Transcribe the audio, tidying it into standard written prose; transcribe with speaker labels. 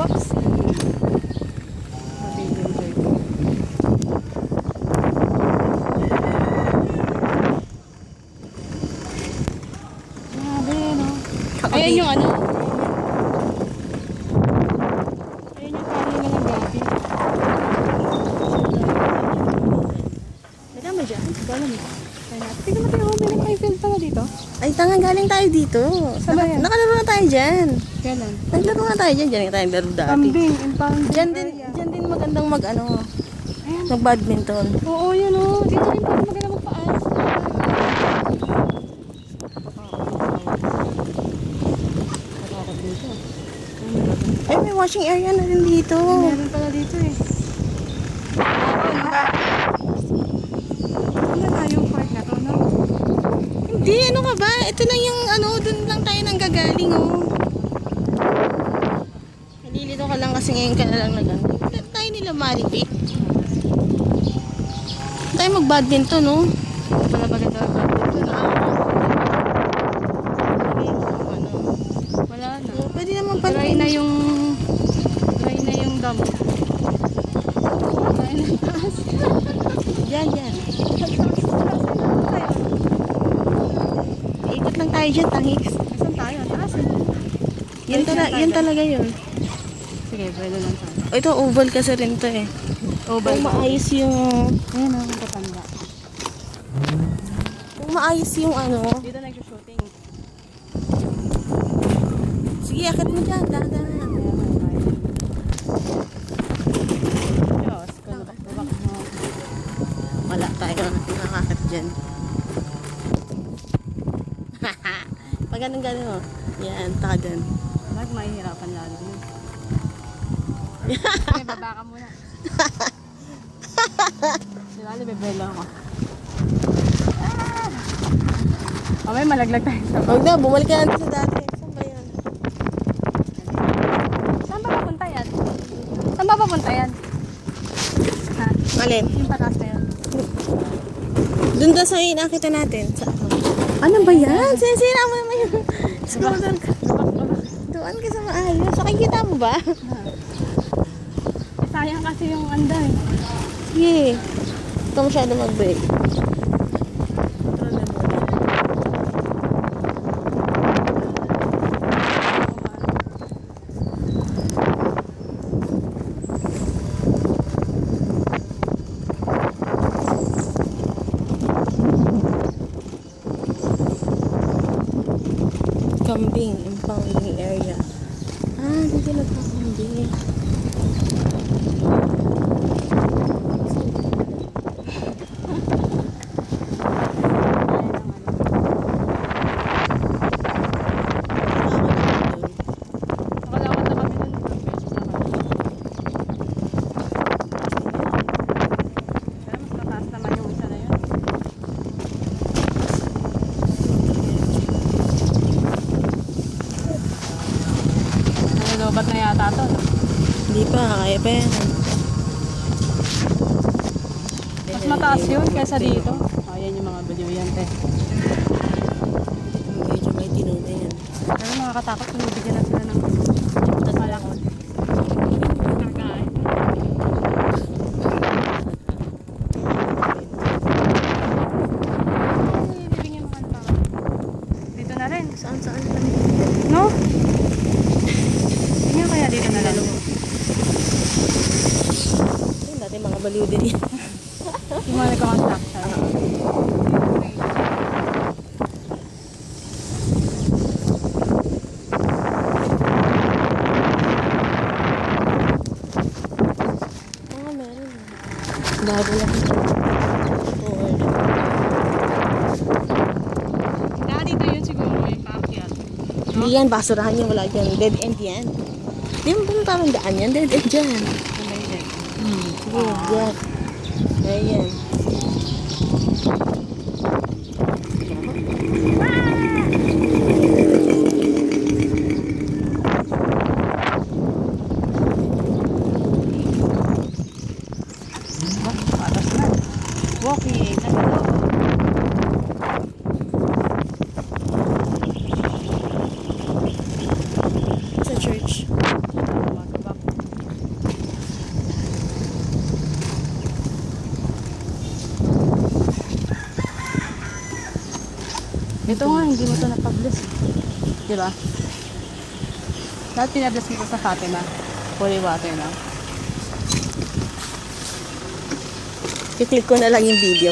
Speaker 1: Whoops! Mabibigay ko. Grabe, no? Ayan yung ano. Ayan yung kanina ng gabi. Madama dyan? Gano'n mo. Tignan mo tayo, may nag-field pala dito.
Speaker 2: Ay, tanga, galing tayo dito.
Speaker 1: Saan ba yan?
Speaker 2: Nakalaro na tayo dyan.
Speaker 1: Kailan?
Speaker 2: Naglaro na tayo dyan. Dyan tayo naglaro dati.
Speaker 1: Kambing, impound.
Speaker 2: Dyan din magandang
Speaker 1: Ayan.
Speaker 2: mag-badminton.
Speaker 1: Oo, yun o. Dito rin pala maganda magpaas. Nakakot dito.
Speaker 2: Ay, may washing area na rin dito.
Speaker 1: Meron pala dito eh. Ano na yung park na to, no?
Speaker 2: Hindi, ano ka ba? Ito lang yung dun lang tayo nang gagaling, oh. Nalilito ka lang kasi ngayon ka na lang nag-ano. Tayo nila Maripit. Tayo mag-badminton, no?
Speaker 1: Wala maganda ang badminton. Wala na.
Speaker 2: Pwede naman pala.
Speaker 1: Try na yung dam. Try na yung taas.
Speaker 2: Yan. Ikot lang tayo dyan, tangis.
Speaker 1: Saan tayo? Taas eh.
Speaker 2: Yan talaga yun.
Speaker 1: Sige, pwede lang tayo.
Speaker 2: Ito, oval kasi rin to eh.
Speaker 1: Oval.
Speaker 2: Kung maayos yung...
Speaker 1: Ayan o, katanda.
Speaker 2: Kung maayos yung
Speaker 1: Dito nag-shooting.
Speaker 2: Sige, akit mo dyan. Dahan.
Speaker 1: Diyos, kulak mo.
Speaker 2: Wala tayo nakakakit dyan. Pag ganun oh. Yan, tagan.
Speaker 1: Mahihirapan lalo yun. Sige, baba ka muna. Silali, bebelo ako. May malaglag tayo sa
Speaker 2: Huwag na, bumalik ka natin sa dati. Saan ba yan?
Speaker 1: Saan ba papunta yan? Saan ba papunta yan? Ha?
Speaker 2: Alin?
Speaker 1: Yung patas na yun.
Speaker 2: Doon daw sa inakita natin. Ano ba yan? Sinisira mo naman yung scooter ka. Doon ka sa maayos. So, kita mo ba?
Speaker 1: Sayang kasi yung anday.
Speaker 2: Sige. Ito masyado mag-break. Kambing, impounding area. Dito nagkakambing.
Speaker 1: Nakalawat na kami dun. Pero mas mataas naman yung isa na yun. Nalolobat na yata to, no?
Speaker 2: Hindi pa, kaya pa yan.
Speaker 1: Mas mataas yun kaysa dito. Ayan yung mga balyuyante.
Speaker 2: Medyo may tinuna yan.
Speaker 1: Pero nakakatakot kung bibigyan na sila ng malaki. Kakain. Bibigyan mo ano pa. Dito na rin.
Speaker 2: Saan kami?
Speaker 1: No? Tingnan kaya dito na lang.
Speaker 2: Ayun, dati mga baliw din yan.
Speaker 1: Yung mga nagkakonstruction.
Speaker 2: Meron. Bago lang.
Speaker 1: Dito yun siguro yung paakyat.
Speaker 2: Hindi yan, basurahan yan, wala dyan. Dead end yan. Hindi mo pong tamang daan yan, dead end dyan. Sige, dyan. Ayan.
Speaker 1: Patas na. Walking.
Speaker 2: Sa church.
Speaker 1: Back Ito nga, hindi mo ito napabless. Diba? Lahat pinabless mo ito sa Fatima. Holy water lang.
Speaker 2: I-click ko na lang yung video.